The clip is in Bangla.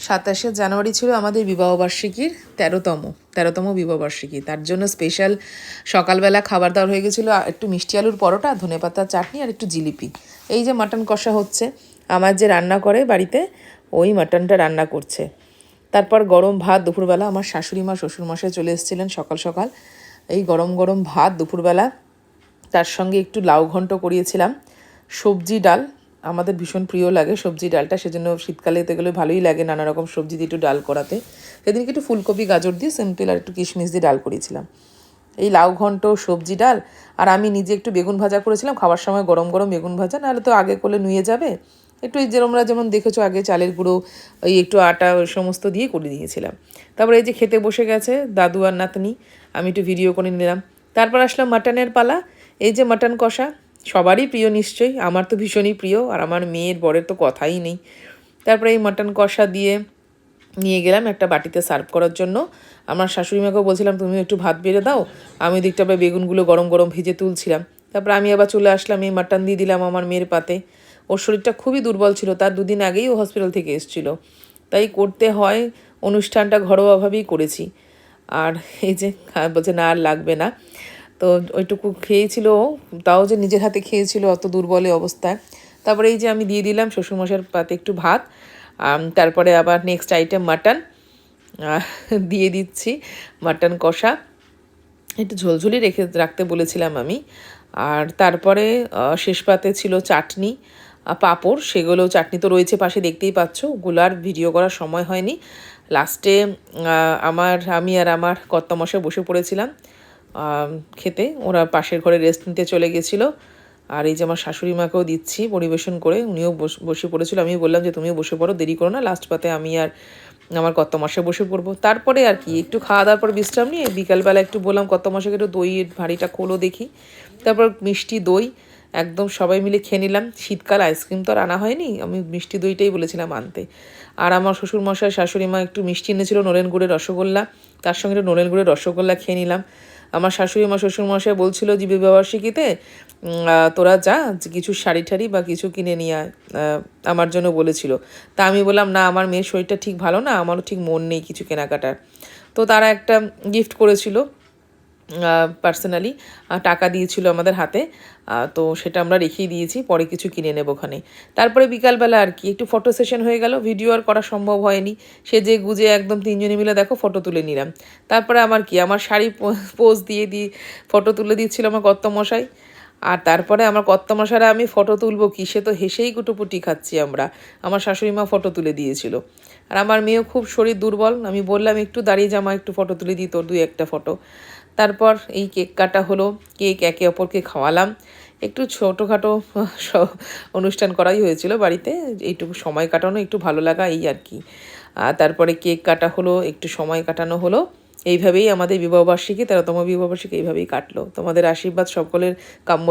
27শে জানুয়ারি ছিল আমাদের বিবাহবার্ষিকীর 13তম বিবাহবার্ষিকী। তার জন্য স্পেশাল সকালবেলা খাবার দাবার হয়ে গেছিলো একটু মিষ্টি আলুর পরোটা, ধনেপাতার চাটনি আর একটু জিলিপি। এই যে মাটন কষা হচ্ছে, আমার যে রান্না করে বাড়িতে ওই মাটনটা রান্না করছে। তারপর গরম ভাত দুপুরবেলা, আমার শাশুড়ি মা শ্বশুরমশাই চলে এসেছিলেন সকাল সকাল। এই গরম গরম ভাত দুপুরবেলা, তার সঙ্গে একটু লাউ ঘন্ট করিয়েছিলাম, সবজি ডাল, আমাদের ভীষণ প্রিয় লাগে সবজি ডালটা, সেজন্য শীতকালে তো এগুলো ভালোই লাগে নানা রকম সবজি দিয়ে একটু ডাল করাতে। সেদিনকে একটু ফুলকপি গাজর দিয়ে সিম্পল আর একটু কিশমিশ দিয়ে ডাল করেছিলাম। এই লাউ ঘন্ট, সবজি ডাল, আর আমি নিজে একটু বেগুন ভাজা করেছিলাম, খাবার সময় গরম গরম বেগুন ভাজা, নাহলে তো আগে করলে নুয়ে যাবে। একটু এই যেরমরা যেমন দেখেছো আগে চালের গুঁড়ো, ওই একটু আটা, ওই সমস্ত দিয়ে করে দিয়েছিলাম। তারপরে এই যে খেতে বসে গেছে দাদু আর নাতনি, আমি একটু ভিডিও করে নিলাম। তারপর আসলাম মাটনের পালা। এই যে মাটন কষা, সবারই প্রিয় নিশ্চয়ই, আমার তো ভীষণই প্রিয়, আর আমার মেয়ের বরের তো কথাই নেই। তারপরে এই মাটন কষা দিয়ে নিয়ে গেলাম একটা বাটিতে সার্ভ করার জন্য। আমার শাশুড়ি মাকেও বলছিলাম তুমি একটু ভাত বেড়ে দাও, আমি দিকটা বেগুনগুলো গরম গরম ভেজে তুলছিলাম। তারপর আমি আবার চলে আসলাম, এই মাটন দিয়ে দিলাম আমার মেয়ের পাতে। ওর শরীরটা খুবই দুর্বল ছিল, তার 2 দিন আগেই ও হসপিটাল থেকে এসেছিলো, তাই করতে হয়, অনুষ্ঠানটা ঘরোয়াভাবেই করেছি। আর এই যে বলছে না আর লাগবে না, তো ওইটুকু খেয়েছিল, তাও যে নিজের হাতে খেয়েছিল অত দুর্বলে অবস্থায়। তারপরে এই যে আমি দিয়ে দিলাম শ্বশুরমশাইয়ের পাতে একটু ভাত, তারপরে আবার নেক্সট আইটেম মাটন দিয়ে দিচ্ছি, মাটন কষা, একটু ঝোলঝুলি রাখতে বলেছিলাম আমি। আর তারপরে শেষ পাতে ছিল চাটনি, পাঁপড়, সেগুলো চাটনি তো রয়েছে পাশে দেখতেই পাচ্ছ, ওগুলো আর ভিডিও করার সময় হয়নি। লাস্টে আমি আর আমার কর্তামশাই বসে পড়েছিলাম খেতে, ওরা পাশের ঘরে রেস্ট নিতে চলে গেছিলো। আর এই যে আমার শাশুড়ি মাকেও দিচ্ছি পরিবেশন করে, উনিও বসে পড়েছিল, আমি বললাম যে তুমিও বসে পড়ো, দেরি করো না, লাস্ট পাতে আমি আর আমার কর্তামশাই বসে পড়বো। তারপরে আর কি একটু খাওয়া দাওয়ার পর বিশ্রাম নিয়ে বিকালবেলা একটু বললাম কর্তামশাইকে একটু দইয়ের ভাঁড়িটা খোলো দেখি। তারপর মিষ্টি দই একদম সবাই মিলে খেয়ে নিলাম। শীতকাল, আইসক্রিম তো আর আনা হয়নি, আমি মিষ্টি দইটাই বলেছিলাম আনতে। আর আমার শ্বশুরমশাই শাশুড়ি মা একটু মিষ্টি এনেছিল, নলেন গুড়ের রসগোল্লা, তার সঙ্গে একটু নলেন গুড়ের রসগোল্লা খেয়ে নিলাম। আমার শাশুড়ি মা শ্বশুরমশাই বলছিল যে বিবাহবার্ষিকীতে তোরা যা কিছু শাড়ি ঠাড়ি বা কিছু কিনে নিয়ে আয়, আমার জন্য বলেছিল। তা আমি বললাম না, আমার মেয়ের শরীরটা ঠিক ভালো না, আমারও ঠিক মন নেই কিছু কেনাকাটার। তো তারা একটা গিফট করেছিল পার্সোনালি, টাকা দিয়েছিল আমাদের হাতে, তো সেটা আমরা রেখেই দিয়েছি, পরে কিছু কিনে নেব ওখানে। তারপরে বিকালবেলা আর কি একটু ফটো সেশন হয়ে গেল, ভিডিও আর করা সম্ভব হয়নি, সেজে গুজে একদম 3জনে মিলে দেখো ফটো তুলে নিলাম। তারপরে আমার শাড়ি পোজ দিয়ে ফটো তুলে দিচ্ছিল আমার কর্তামশাই। আর তারপরে আমার কর্তামশাইরা আমি ফটো তুলবো কি, সে তো হেসেই কুটোপুটি খাচ্ছি আমরা, আমার শাশুড়ি মা ফটো তুলে দিয়েছিল। আর আমার মেয়েও খুব শরীর দুর্বল, আমি বললাম একটু দাঁড়িয়ে জামা একটু ফটো তুলে দিই তোর 2-1টা ফটো। তারপর এই কেক কাটা হলো, কেক একে অপরকে খাওয়ালাম, একটু ছোটোখাটো অনুষ্ঠান করাই হয়েছিল বাড়িতে, এইটুকু সময় কাটানো, একটু ভালো লাগা, এই আর কি। তারপরে কেক কাটা হলো, একটু সময় কাটানো হলো, এইভাবেই আমাদের বিবাহবার্ষিকী 13তম বিবাহবার্ষিকী এইভাবেই কাটলো। তোমাদের আশীর্বাদ সকলের কাম্য।